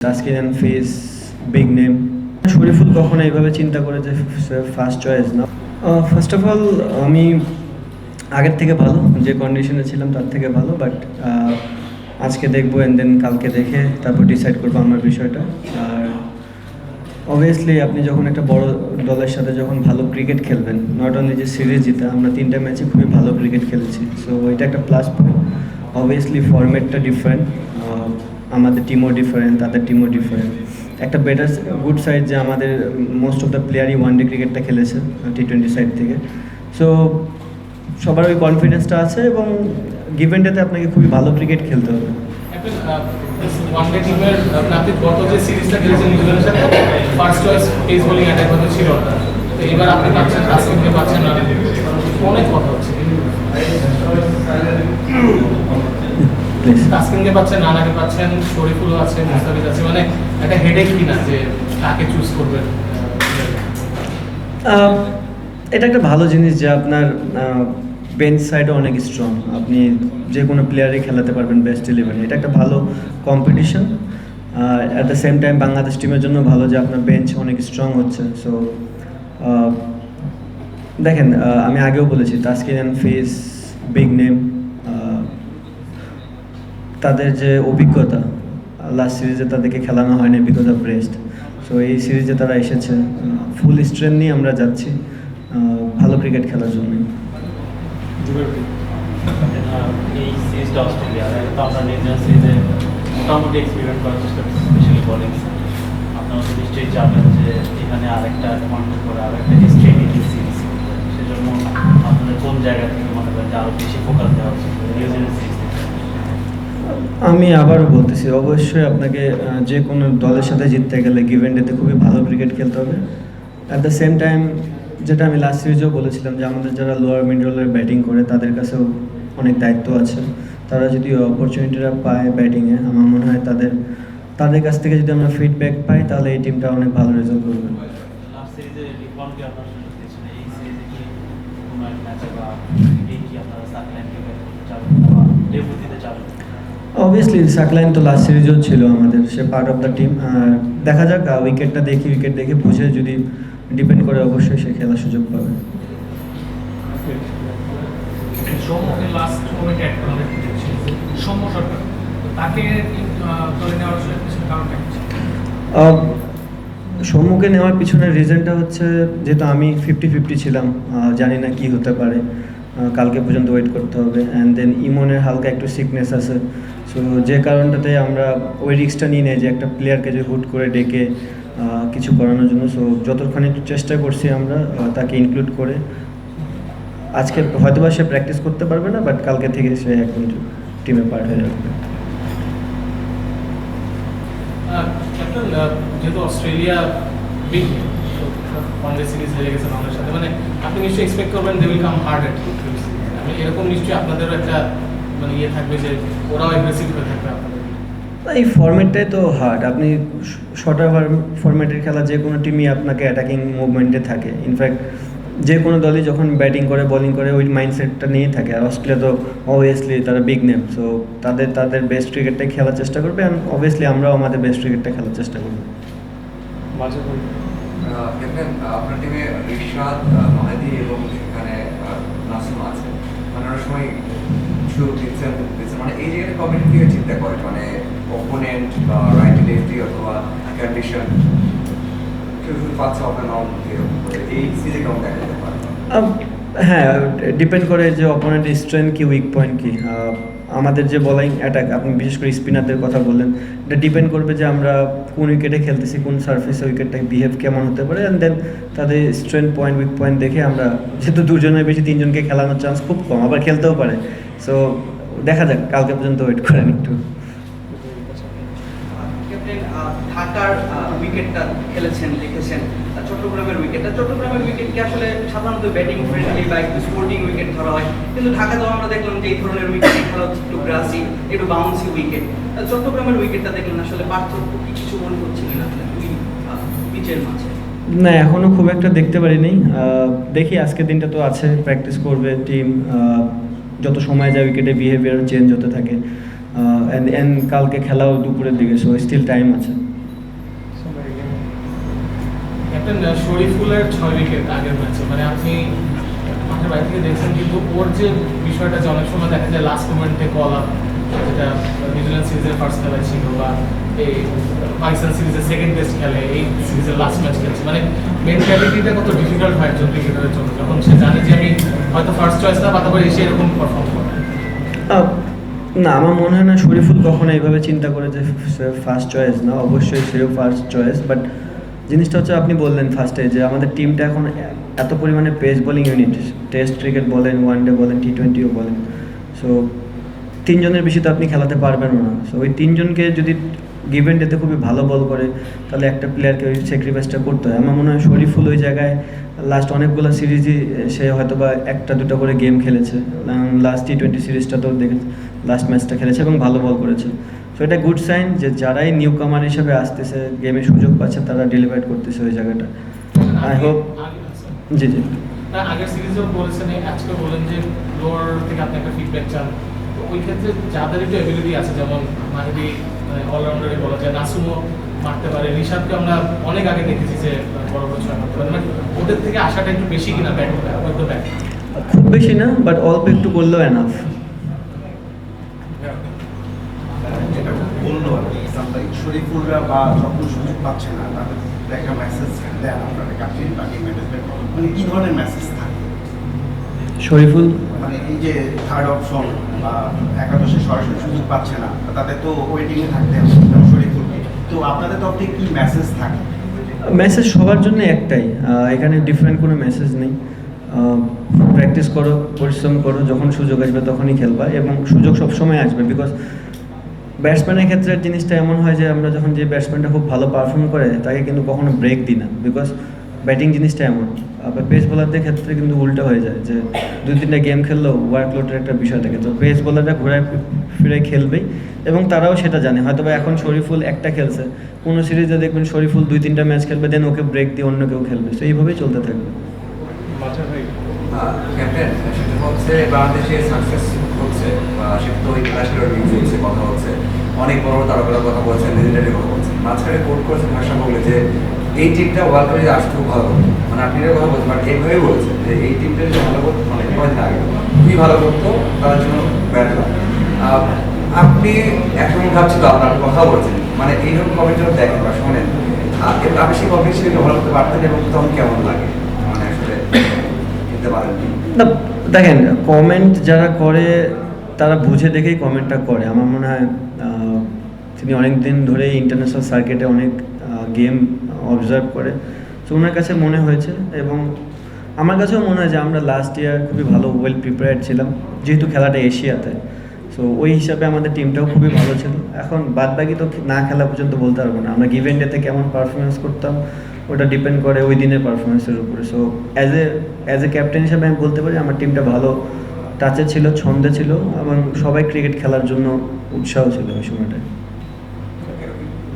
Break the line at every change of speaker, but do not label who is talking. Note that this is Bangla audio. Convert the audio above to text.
Taskin and face big name. Shoriful কখনো এইভাবে চিন্তা করে যে ফার্স্ট চয়েস না। ফার্স্ট অফ অল আমি আগের থেকে ভালো, যে কন্ডিশনে ছিলাম তার থেকে ভালো, বাট আজকে দেখবো অ্যান্ড দেন কালকে দেখে তারপর ডিসাইড করবো আমার বিষয়টা। আর অবভিয়াসলি আপনি যখন একটা বড় দলের সাথে যখন ভালো ক্রিকেট খেলবেন, নট অনলি যে সিরিজ জিতা, আমরা 3টা ম্যাচে খুবই ভালো ক্রিকেট খেলেছি, সো এটা একটা প্লাস পয়েন্ট। অবভিয়াসলি ফরম্যাটটা ডিফারেন্ট, আমাদের টিমও ডিফারেন্ট, তাদের টিমও ডিফারেন্ট। একটা বেটার গুড সাইড যে আমাদের মোস্ট অফ দ্য প্লেয়ারই ওয়ানডে ক্রিকেটটা খেলেছে T20 সাইড থেকে, সো সবার ওই কনফিডেন্সটা আছে এবং গিভেন ডেতে আপনাকে খুবই ভালো ক্রিকেট খেলতে হবে।
ওয়ানডে টিমের আপনি গত যে সিরিজটা খেলেছেন নিউজিল্যান্ডের সাথে first choice pace bowling attack হতে ছিল, তো এবার আপনি পাচ্ছেন তাসকিনকে পাচ্ছেন না, অনেক কথা হচ্ছে। তাসকিনকে পাচ্ছেন, নানাকে পাচ্ছেন, শরীফুলও আছে, মুস্তাফিজ আছে, মানে একটা হেডেক কিনা যে কাকে চুজ করবেন?
এটা একটা ভালো জিনিস যে আপনার বেঞ্চ সাইডে অনেক স্ট্রং, আপনি যে কোনো প্লেয়ারই খেলাতে পারবেন বেস্ট 11। এটা একটা ভালো competition. At the same time Bangladesh টিমের জন্য ভালো যে আপনার বেঞ্চ অনেক স্ট্রং হচ্ছে। সো দেখেন, আমি আগেও বলেছি Taskin and face big name, তাদের যে অভিজ্ঞতা, লাস্ট সিরিজে তাদেরকে খেলানো হয়নি বিকজ অফ রেস্ট, সো এই সিরিজে তারা এসেছে, ফুল স্ট্রেংথ নিয়ে আমরা যাচ্ছি ভালো ক্রিকেট খেলার জন্য।
এই সিরিজটা অস্ট্রেলিয়া, তো আমরা নিউজিল্যান্ড সিরিজে মোটামুটি এক্সপিরিয়েন্স করার চেষ্টা করছি, স্পেশালি বোলিং। আপনারা তো নিশ্চয়ই জানেন যে এখানে আরেকটা টুর্নামেন্ট করে আরেকটা স্ট্রেটেজি সিরিজ, সেজন্য আপনাদের কোন জায়গা থেকে মনে করেন যে আরও বেশি ফোকাস দেওয়া হচ্ছে নিউজিল্যান্ড সিরিজ?
আমি আবারও বলতেছি, অবশ্যই আপনাকে যে কোনো দলের সাথে জিততে গেলে গিভেন ডেতে খুবই ভালো ক্রিকেট খেলতে হবে। অ্যাট দ্য সেম টাইম যেটা আমি লাস্ট সিরিজেও বলেছিলাম যে আমাদের যারা লোয়ার মিড অর্ডারে ব্যাটিং করে তাদের কাছেও অনেক দায়িত্ব আছে। তারা যদি অপরচুনিটিটা পায় ব্যাটিংয়ে, আমার মনে হয় তাদের কাছ থেকে যদি আমরা ফিডব্যাক পাই তাহলে এই টিমটা অনেক ভালো রেজাল্ট করবে।
লাস্ট সিরিজে রিপনকে আপনারা সুযোগ দিয়েছেন, এই সিরিজে কি কোনো এক ম্যাচে বা এই কি আপনারা সাকলাইনকে চাবেন বা ডেবু দিতে চাবেন?
অবভিয়াসলি সাকলাইন তো লাস্ট সিরিজেও ছিল আমাদের, সে পার্ট অফ দ্য টিম। আর দেখা যাক, উইকেট দেখে বুঝে যদি ডিপেন্ড করে অবশ্যই সে খেলার সুযোগ পাবে।
সৌম্যকে লাস্ট মোমেন্টে অ্যাড করা হয়েছে, সৌম্য সরকার, তাকে দলে নেওয়ার পিছনে কারণটা কি?
সম্মুখে নেওয়ার পিছনে রিজনটা হচ্ছে, যেহেতু আমি 50-50 ছিলাম, জানি না কি হতে পারে, কালকে পর্যন্ত ওয়েট করতে হবে। অ্যান্ড দেন ইমনের হালকা একটু সিকনেস আছে, সো যে কারণটাতে আমরা ওই রিস্কটা নিয়ে নেই যে একটা প্লেয়ারকে যে হুট করে ডেকে কিছু করানোর জন্য। সো যতক্ষণ একটু চেষ্টা করছি আমরা তাকে ইনক্লুড করে, আজকে হয়তোবা সে প্র্যাকটিস করতে পারবে না, বাট কালকে থেকে সে একদম টিমে পার্ট হয়ে যাবে।
ক্যাপ্টেন, যেহেতু অস্ট্রেলিয়া বিগ ওয়ানডে সিরিজ হেরে গেছে বাংলাদেশের সাথে, মানে আপনি নিশ্চয়ই এক্সপেক্ট করবেন দে উইল কাম হার্ড এট এরকম নিশ্চয়ই আপনাদেরও একটা মানে ইয়ে থাকবে যে ওরাও অ্যাগ্রেসিভ হয়ে থাকবে আপনাদের।
এই ফরম্যাটটাই তো হার্ড। আপনি শর্টার ফরম্যাটের খেলা যে কোনো টিমই আপনাকে অ্যাটাকিং মুভমেন্টে থাকে। ইনফ্যাক্ট যে কোনো দলই যখন ব্যাটিং করে বোলিং করে ওই মাইন্ডসেটটা নিয়েই থাকে। আর অস্ট্রেলিয়া তো অবভিয়াসলি তারা বিগ নেম, সো তাদের বেস্ট ক্রিকেটটাই খেলার চেষ্টা করবে, অ্যান্ড অবভিয়াসলি আমরাও আমাদের বেস্ট ক্রিকেটটা খেলার চেষ্টা করব।
দেখবেন আপনার টিমে রিশাদ, মাহাদি এবং সেখানে নাসিম আছে, মানে অনেক সময় শুরু দিচ্ছেন, মানে এই জায়গাটা কমিটি থেকে চিন্তা করে, মানে অপোনেন্ট বা রাইট লেফটি অথবা কন্ডিশন কেউ শুধু পাচ্ছে অফ অ্যান্ড অন, এই সিরিজে কেমন দেখা যেতে পারে?
হ্যাঁ, ডিপেন্ড করে যে অপোনেন্টের স্ট্রেংথ কি, উইক পয়েন্ট কি। আমাদের যে বোলিং অ্যাটাক, আপনি বিশেষ করে স্পিনারদের কথা বললেন, এটা ডিপেন্ড করবে যে আমরা কোন উইকেটে খেলতেছি, কোন সার্ফেসে উইকেটটা বিহেভ কেমন হতে পারে, অ্যান্ড দেন তাদের স্ট্রেংথ পয়েন্ট, উইক পয়েন্ট দেখে আমরা, যেহেতু দুজনের বেশি 3জনকে খেলানোর চান্স খুব কম, আবার খেলতেও পারে, সো দেখা যাক, কালকে পর্যন্ত ওয়েট করেন একটু।
ঢাকার উইকেটটা খেলেছেন, লিখেছেন চট্টগ্রামের উইকেটকে আসলে সাধারণত ব্যাটিং ফ্রেন্ডলি বা একটু স্পোর্টিং উইকেট ধরা হয়, কিন্তু ঢাকাতেও আমরা দেখলাম যে এই ধরনের উইকেট খেলা হচ্ছে একটু গ্রাসি, একটু বাউন্সি উইকেট। চট্টগ্রামের উইকেটটা দেখলেন আসলে পার্থক্য কি কিছু মনে হচ্ছে কিনা দুই পিচের মাঝে?
না, এখনও খুব একটা দেখতে পারিনি। দেখি আজকের দিনটা তো আছে, প্র্যাকটিস করবে টিম, যত সময় যায় উইকেটে বিহেভিয়ার চেঞ্জ হতে থাকে, অ্যান্ড কালকে খেলাও দুপুরের দিকে, সো স্টিল টাইম আছে।
ক্যাপ্টেন শরীফুলের 6 উইকেট আগের ম্যাচে, মানে আপনি মাঠের বাইরে থেকে দেখছেন, কিন্তু ওর যে বিষয়টা যে অনেক সময় দেখা যায় লাস্ট মোমেন্টে কল আপ, যেটা নিউজিল্যান্ড সিরিজের ফার্স্ট খেলায় ছিল বা এই পাকিস্তান সিরিজের সেকেন্ড টেস্ট খেলে, এই সিরিজের লাস্ট ম্যাচ খেলছে, মানে মেন্টালিটিটা কত ডিফিকাল্ট হয় একজন ক্রিকেটারের জন্য যখন সে জানে যে আমি হয়তো ফার্স্ট চয়েস না, বা তারপরে এসে এরকম পারফর্ম করে।
না, আমার মনে হয় না শরীফুল কখনো এইভাবে চিন্তা করে যে ফার্স্ট চয়েস না, অবশ্যই সেও ফার্স্ট চয়েস। বাট জিনিসটা হচ্ছে আপনি বললেন ফার্স্টে যে আমাদের টিমটা এখন এত পরিমাণে pace bowling unit, test cricket বলেন, ওয়ানডে বলেন, টি20ও বলেন, সো 3 জনের বেশি তো আপনি খেলাতে পারবেন না। সো ওই 3 জনকে যদি গিভেন ডেতে খুবই ভালো বল করে, তাহলে একটা প্লেয়ারকে ওই স্যাক্রিফাইসটা করতে হয়। আমার মনে হয় শরীফুল ওই জায়গায় লাস্ট অনেকগুলো সিরিজই সে হয়তো বা 1-2 করে গেম খেলেছে, লাস্ট টি20 সিরিজটা তো দেখে লাস্ট ম্যাচটা খেলেছে এবং ভালো বল করেছে। সো এটা গুড সাইন যে যারাই নিউ কামার হিসেবে আসতেছে, গেমে সুযোগ পাচ্ছে, তারা ডেলিভার করতেছে ওই জায়গাটা। I hope. জি জি।
আগের সিরিজেও বলেছেন, আজকে বলেন যে লোয়ার থেকে আপনি একটা ফিডব্যাক চান, তো ওই ক্ষেত্রে যাদের একটু অ্যাবিলিটি আছে, যেমন মাহিদি অলরাউন্ডারে বলা যায়, নাসুমও মারতে পারে, রিশাদকে আমরা অনেক আগে দেখেছি যে বড় বড় ছয় মারতে পারে, মানে ওদের থেকে আশাটা একটু বেশি কিনা ব্যাট ব্যাট
খুব বেশি না, বাট অল্প একটু করলেও এনাফ।
যেটা বললো আর কি, সামটাইম শরীফুলরা বা যখন সুযোগ পাচ্ছে না তাদের একটা মেসেজ দেন আপনারা ক্যাপ্টেন বা টিম ম্যানেজমেন্ট, মানে কি ধরনের মেসেজ থাকে?
শরীফুল
মানে এই যে থার্ড অপশন বা একাদশে সরাসরি সুযোগ পাচ্ছে না, তাদের তো ওয়েটিংয়ে থাকতে হবে যেমন শরীফুলকে, তো আপনাদের তরফ থেকে কি মেসেজ থাকে?
মেসেজ সবার জন্য একটাই, এখানে ডিফারেন্ট কোনো মেসেজ নেই। প্র্যাকটিস করো, পরিশ্রম করো, যখন সুযোগ আসবে তখনই খেলবা, এবং সুযোগ সবসময় আসবে। বিকজ ব্যাটসম্যানের ক্ষেত্রে জিনিসটা এমন হয় যে আমরা যখন যে ব্যাটসম্যানটা খুব ভালো পারফর্ম করে তাকে কিন্তু কখনো ব্রেক দিই না, বিকজ ব্যাটিং জিনিসটা এমন। আবার পেস বোলারদের ক্ষেত্রে কিন্তু উল্টো হয়ে যায় যে 2-3টা গেম খেললেও ওয়ার্কলোডের একটা বিষয় থাকে, তো পেস বোলাররা ঘোরায় ফিরে খেলবেই, এবং তারাও সেটা জানে। হয়তো বা এখন শরীফুল একটা খেলছে, কোনো সিরিজে দেখবেন শরীফুল 2-3টা ম্যাচ খেলবে, দেন ওকে ব্রেক দিয়ে অন্য কেউ খেলবে, তো এইভাবেই চলতে থাকবে।
ক্যাপ্টেন, সেটা হচ্ছে বাংলাদেশে সাকসেস হচ্ছে, বা সেটা তো ইন্টারন্যাশনাল নিউজ হচ্ছে, কথা হচ্ছে, অনেক বড় বড় তারকার কথা বলছেন, লেজেন্ডারি কথা বলছেন। মাঝখানে কোর্ট করেছেন ভাষা বলে যে এই টিমটা ওয়ার্ল্ড কাপে আসতে খুব ভালো করতো, মানে আপনি এটা কথা বলছেন, বাট এইভাবেই বলছেন যে এই টিমটা যদি ভালো করতো, মানে কয়েকদিন আগে খুবই ভালো করতো, তার জন্য ব্যাট আপনি একসময় ভাবছিল, আপনার কথা বলছেন, মানে এইরকম কমেন্ট যখন দেখেন বা শোনেন, আপনি সেই কমেন্ট ছিল ভালো করতে পারতেন, এবং তখন কেমন লাগে, মানে আসলে নিতে পারেন?
না, দেখেন, কমেন্ট যারা করে তারা বুঝে দেখেই কমেন্টটা করে। আমার মনে হয় তিনি অনেক দিন ধরে ইন্টারন্যাশনাল সার্কিটে অনেক গেম অবজার্ভ করে, তো ওনার কাছে মনে হয়েছে, এবং আমার কাছেও মনে হয় যে আমরা লাস্ট ইয়ার খুবই ভালো ওয়েল প্রিপেয়ার্ড ছিলাম, যেহেতু খেলাটা এশিয়াতে, সো ওই হিসাবে আমাদের টিমটাও খুবই ভালো ছিল। এখন বাদবাকি তো না খেলা পর্যন্ত বলতে পারবো না, আমরা গিভেন ডেতে কেমন পারফরমেন্স করতাম ওটা ডিপেন্ড করে ওই দিনের পারফরমেন্সের উপরে। সো অ্যাজ এ ক্যাপ্টেন হিসাবে আমি বলতে পারি আমার টিমটা ভালো টাচে ছিল, ছন্দে ছিল, এবং সবাই ক্রিকেট খেলার জন্য উৎসাহ ছিল ওই সময়টায়।